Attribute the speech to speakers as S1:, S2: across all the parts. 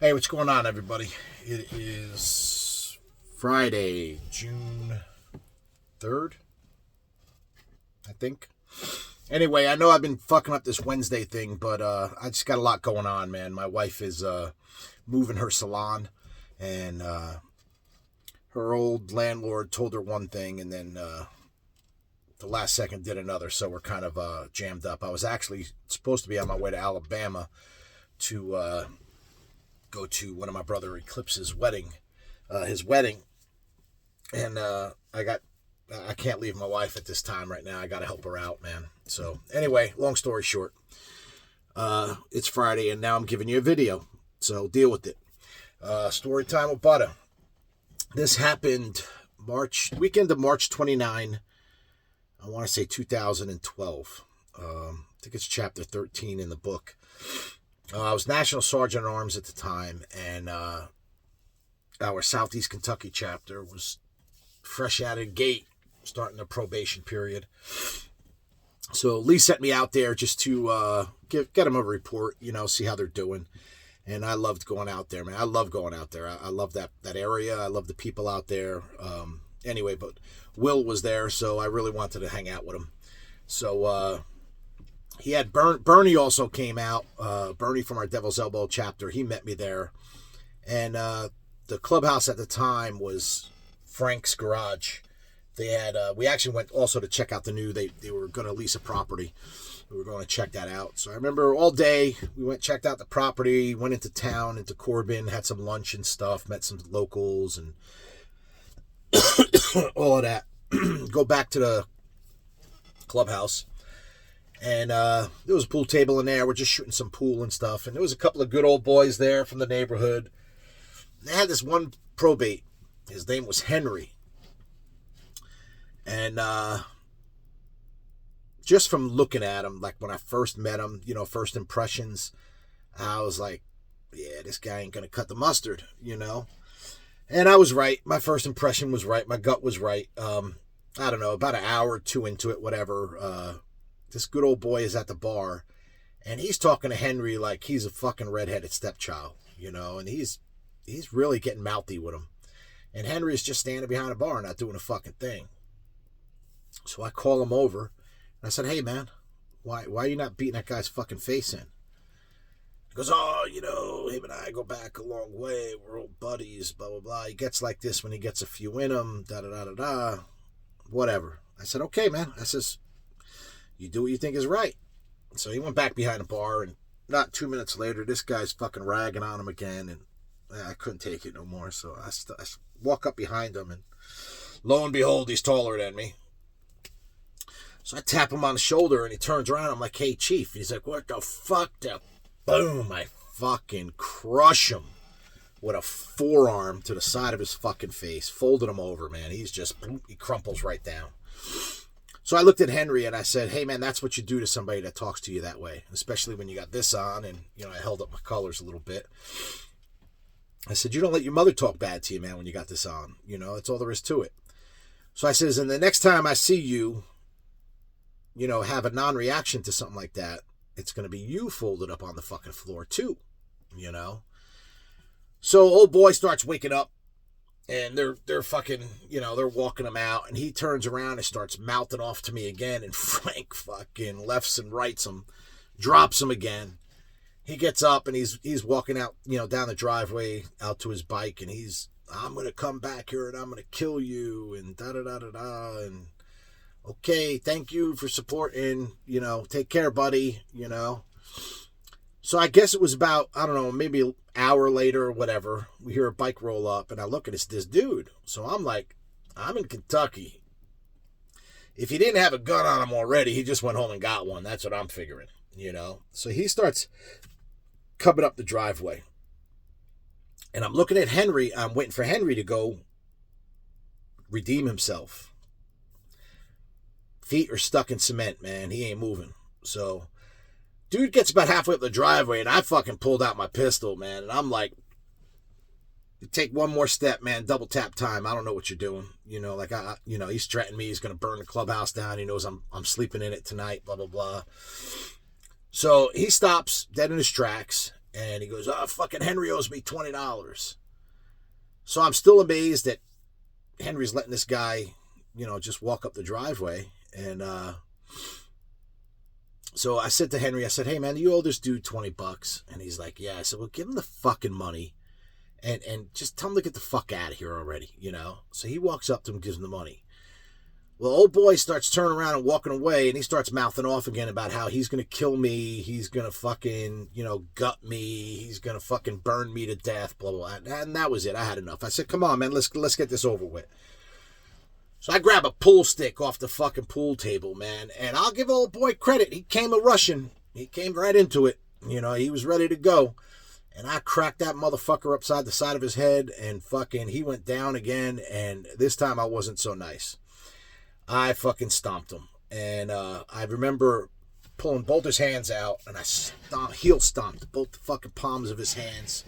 S1: Hey, what's going on, everybody? It is Friday, June 3rd, I think. Anyway, I know I've been fucking up this Wednesday thing, but I just got a lot going on, man. My wife is moving her salon, and her old landlord told her one thing, and then the last second did another, so we're kind of jammed up. I was actually supposed to be on my way to Alabama to go to one of my brother Eclipse's wedding, and I can't leave my wife at this time right now. I got to help her out, man. So anyway, long story short, it's Friday, and now I'm giving you a video, so deal with it. Storytime with Butta. This happened weekend of March 29. I want to say 2012. I think it's chapter 13 in the book. I was National Sergeant at Arms at the time, and our Southeast Kentucky chapter was fresh out of the gate, starting the probation period. So Lee sent me out there just to get them a report, see how they're doing. And I loved going out there, man. I love going out there. I love that area. I love the people out there. Anyway, but Will was there, so I really wanted to hang out with him. So he had Bernie also came out. Bernie from our Devil's Elbow chapter. He met me there. And the clubhouse at the time was Frank's Garage. They had we actually went also to check out they were going to lease a property. We were going to check that out. So I remember all day we checked out the property, went into town, into Corbin, had some lunch and stuff, met some locals and all of that. Go back to the clubhouse. And there was a pool table in there. We're just shooting some pool and stuff. And there was a couple of good old boys there from the neighborhood. They had this one probate. His name was Henry. And just from looking at him, like when I first met him, first impressions, I was like, yeah, this guy ain't going to cut the mustard, And I was right. My first impression was right. My gut was right. I don't know, about an hour or two into it, whatever, this good old boy is at the bar, and he's talking to Henry like he's a fucking redheaded stepchild, and he's really getting mouthy with him. And Henry is just standing behind the bar, not doing a fucking thing. So I call him over, and I said, hey, man, why are you not beating that guy's fucking face in? He goes, him and I go back a long way. We're old buddies, blah, blah, blah. He gets like this when he gets a few in him, da-da-da-da-da, whatever. I said, okay, man. I says, you do what you think is right. So he went back behind the bar, and not 2 minutes later, this guy's fucking ragging on him again, and I couldn't take it no more. So I walk up behind him, and lo and behold, he's taller than me. So I tap him on the shoulder, and he turns around. I'm like, hey, Chief. He's like, what the fuck? Boom. I fucking crush him with a forearm to the side of his fucking face. Folded him over, man. He crumples right down. So I looked at Henry and I said, hey, man, that's what you do to somebody that talks to you that way, especially when you got this on. And, I held up my colors a little bit. I said, you don't let your mother talk bad to you, man, when you got this on. That's all there is to it. So I says, and the next time I see you, have a non-reaction to something like that, it's going to be you folded up on the fucking floor too, So old boy starts waking up. And they're fucking, they're walking him out. And he turns around and starts mouthing off to me again. And Frank fucking lefts and rights him, drops him again. He gets up and he's walking out, down the driveway out to his bike. And I'm going to come back here and I'm going to kill you. And da-da-da-da-da. And okay, thank you for supporting, take care, buddy, So I guess it was about, I don't know, maybe an hour later or whatever, we hear a bike roll up, and I look at this dude. So I'm like, I'm in Kentucky. If he didn't have a gun on him already, he just went home and got one. That's what I'm figuring, So he starts coming up the driveway. And I'm looking at Henry. I'm waiting for Henry to go redeem himself. Feet are stuck in cement, man. He ain't moving. So dude gets about halfway up the driveway, and I fucking pulled out my pistol, man. And I'm like, take one more step, man. Double tap time. I don't know what you're doing. He's threatening me. He's going to burn the clubhouse down. He knows I'm sleeping in it tonight, blah, blah, blah. So he stops dead in his tracks, And he goes, oh, fucking Henry owes me $20. So I'm still amazed that Henry's letting this guy, just walk up the driveway. And so I said to Henry, I said, hey, man, you owe this dude $20. And he's like, yeah. I said, well, give him the fucking money and just tell him to get the fuck out of here already, So he walks up to him, gives him the money. Well, old boy starts turning around and walking away, and he starts mouthing off again about how he's going to kill me, he's going to fucking, gut me, he's going to fucking burn me to death, blah, blah, blah. And that was it. I had enough. I said, come on, man, let's get this over with. So I grab a pool stick off the fucking pool table, man, and I'll give old boy credit. He came a-rushing. He came right into it. He was ready to go. And I cracked that motherfucker upside the side of his head, and fucking he went down again, and this time I wasn't so nice. I fucking stomped him. And I remember pulling both his hands out, and I heel stomped both the fucking palms of his hands.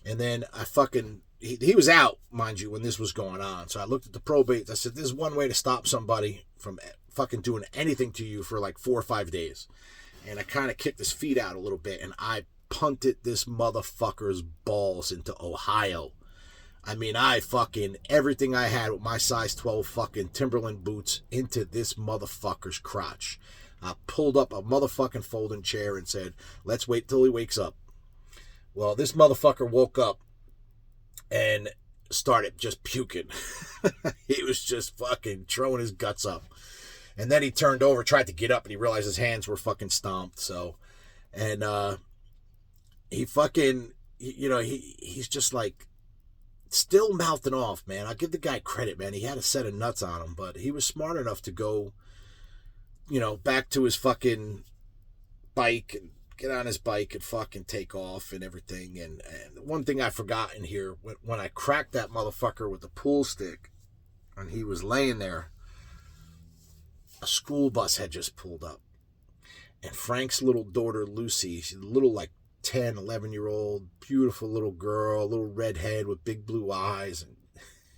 S1: And then I fucking, he was out, mind you, when this was going on. So I looked at the probate. I said, this is one way to stop somebody from fucking doing anything to you for like 4 or 5 days. And I kind of kicked his feet out a little bit, and I punted this motherfucker's balls into Ohio. I mean, I fucking, everything I had with my size 12 fucking Timberland boots into this motherfucker's crotch. I pulled up a motherfucking folding chair and said, let's wait till he wakes up. Well, this motherfucker woke up and started just puking. He was just fucking throwing his guts up. And then he turned over, tried to get up, and he realized his hands were fucking stomped. So, and he fucking, he's just like, still mouthing off, man. I'll give the guy credit, man. He had a set of nuts on him, but he was smart enough to go, back to his fucking bike and get on his bike and fucking take off and everything. And one thing I forgot in here, when I cracked that motherfucker with the pool stick and he was laying there, a school bus had just pulled up. And Frank's little daughter, Lucy, she's a little like 10, 11-year-old, beautiful little girl, little redhead with big blue eyes. And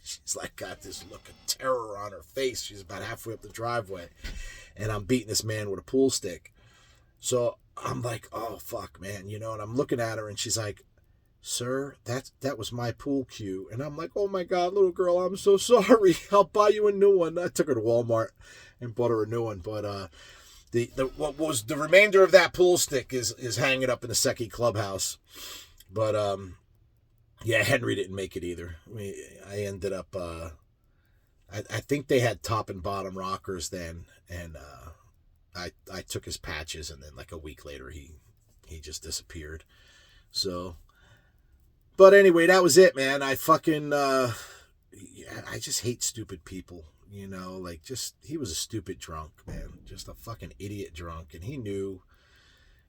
S1: she's like got this look of terror on her face. She's about halfway up the driveway. And I'm beating this man with a pool stick. So I'm like, oh, fuck, man, and I'm looking at her and she's like, sir, that was my pool cue. And I'm like, oh, my God, little girl, I'm so sorry. I'll buy you a new one. I took her to Walmart and bought her a new one. But what was the remainder of that pool stick is hanging up in the Secchi clubhouse. But yeah, Henry didn't make it either. I ended up I think they had top and bottom rockers then, and I took his patches, and then like a week later he just disappeared. So, but anyway, that was it, man. I fucking I just hate stupid people. Like, just, he was a stupid drunk, man. Just a fucking idiot drunk. And he knew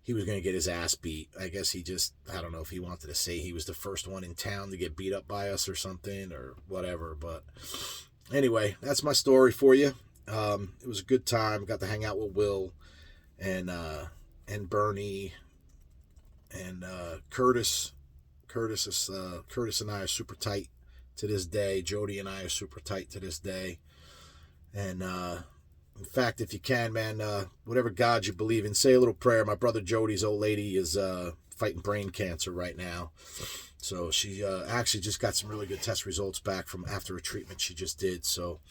S1: he was going to get his ass beat. I guess he just, I don't know if he wanted to say he was the first one in town to get beat up by us or something or whatever. But anyway, that's my story for you. It was a good time. Got to hang out with Will and Bernie and Curtis. Curtis and I are super tight to this day. Jody and I are super tight to this day. And in fact, if you can, man, whatever God you believe in, say a little prayer. My brother Jody's old lady is fighting brain cancer right now. So she actually just got some really good test results back from after a treatment she just did. So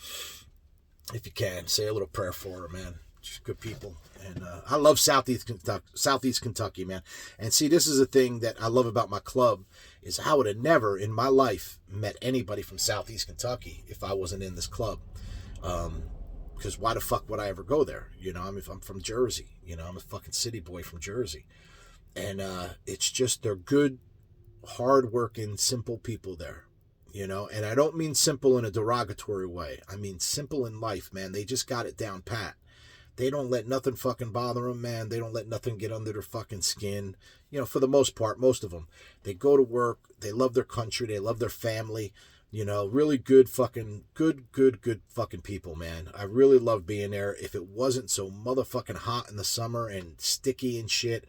S1: if you can, say a little prayer for her, man. Just good people. And I love Southeast Kentucky, man. And see, this is a thing that I love about my club is I would have never in my life met anybody from Southeast Kentucky if I wasn't in this club. Because why the fuck would I ever go there? I'm from Jersey. I'm a fucking city boy from Jersey. And it's just, they're good, hard-working, simple people there. And I don't mean simple in a derogatory way. I mean simple in life, man. They just got it down pat. They don't let nothing fucking bother them, man. They don't let nothing get under their fucking skin. For the most part, most of them. They go to work. They love their country. They love their family. Really good fucking people, man. I really love being there. If it wasn't so motherfucking hot in the summer and sticky and shit,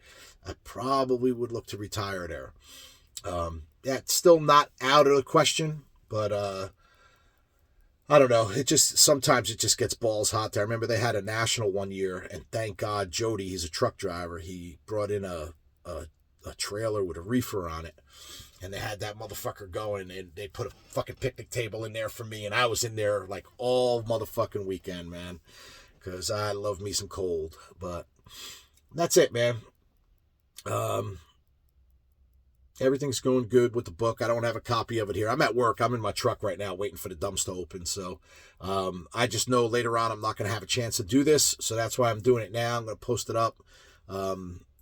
S1: I probably would look to retire there. That's still not out of the question, but I don't know. Sometimes it just gets balls hot there. I remember they had a national one year, and thank God Jody, he's a truck driver. He brought in a a trailer with a reefer on it. And they had that motherfucker going, and they put a fucking picnic table in there for me, and I was in there like all motherfucking weekend, man, because I love me some cold. But that's it, man. Everything's going good with the book. I don't have a copy of it here. I'm at work. I'm in my truck right now waiting for the dumpster to open. So I just know later on I'm not going to have a chance to do this. So that's why I'm doing it now. I'm going to post it up.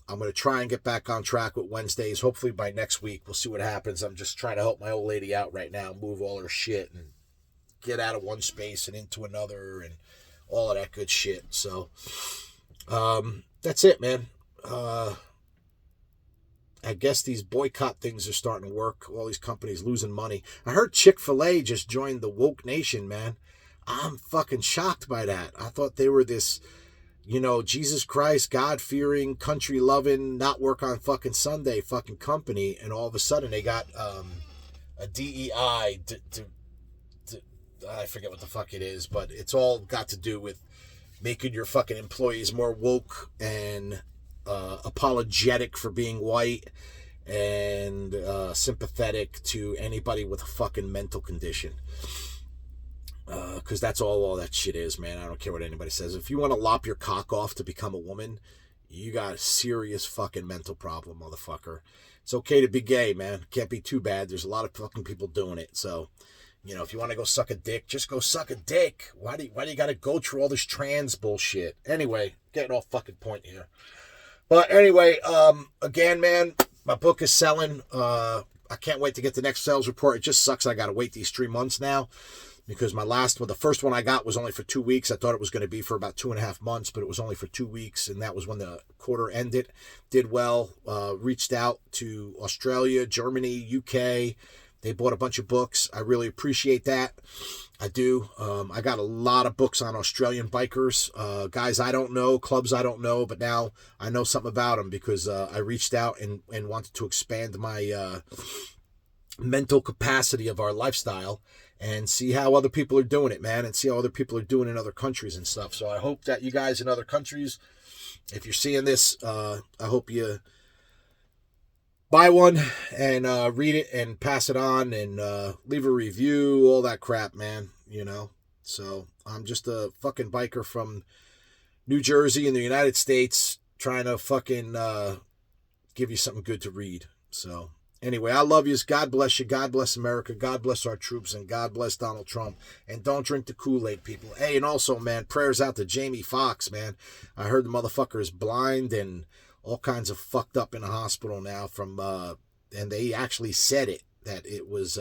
S1: I'm going to try and get back on track with Wednesdays. Hopefully by next week, we'll see what happens. I'm just trying to help my old lady out right now, move all her shit and get out of one space and into another and all of that good shit. So that's it, man. I guess these boycott things are starting to work. All these companies losing money. I heard Chick-fil-A just joined the woke nation, man. I'm fucking shocked by that. I thought they were this, Jesus Christ, God-fearing, country-loving, not work on fucking Sunday fucking company, and all of a sudden they got a DEI, I forget what the fuck it is, but it's all got to do with making your fucking employees more woke and apologetic for being white and sympathetic to anybody with a fucking mental condition. Because that's all that shit is, man. I don't care what anybody says. If you want to lop your cock off to become a woman, you got a serious fucking mental problem, motherfucker. It's okay to be gay, man. Can't be too bad. There's a lot of fucking people doing it. So, if you want to go suck a dick, just go suck a dick. Why do you got to go through all this trans bullshit? Anyway, getting off fucking point here. But anyway, again, man, my book is selling. I can't wait to get the next sales report. It just sucks I got to wait these 3 months now. Because the first one I got was only for 2 weeks. I thought it was going to be for about 2.5 months, but it was only for 2 weeks. And that was when the quarter ended. Did well. Reached out to Australia, Germany, UK. They bought a bunch of books. I really appreciate that. I do. I got a lot of books on Australian bikers. Guys I don't know, clubs I don't know, but now I know something about them because I reached out and wanted to expand my mental capacity of our lifestyle and see how other people are doing it, man, and see how other people are doing in other countries and stuff. So I hope that you guys in other countries, if you're seeing this, I hope you buy one and read it and pass it on and leave a review, all that crap, man, So I'm just a fucking biker from New Jersey in the United States trying to fucking give you something good to read. So anyway, I love you. God bless you. God bless America. God bless our troops. And God bless Donald Trump. And don't drink the Kool-Aid, people. Hey, and also, man, prayers out to Jamie Foxx, man. I heard the motherfucker is blind and all kinds of fucked up in the hospital now from, and they actually said it, that it was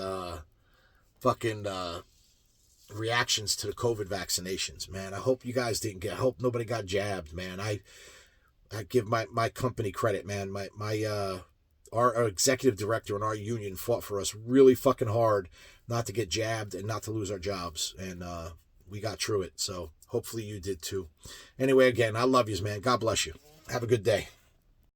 S1: fucking reactions to the COVID vaccinations, man. I hope you guys I hope nobody got jabbed, man. I give my company credit, man. Our executive director and our union fought for us really fucking hard not to get jabbed and not to lose our jobs. And we got through it. So hopefully you did too. Anyway, again, I love yous, man. God bless you. Have a good day.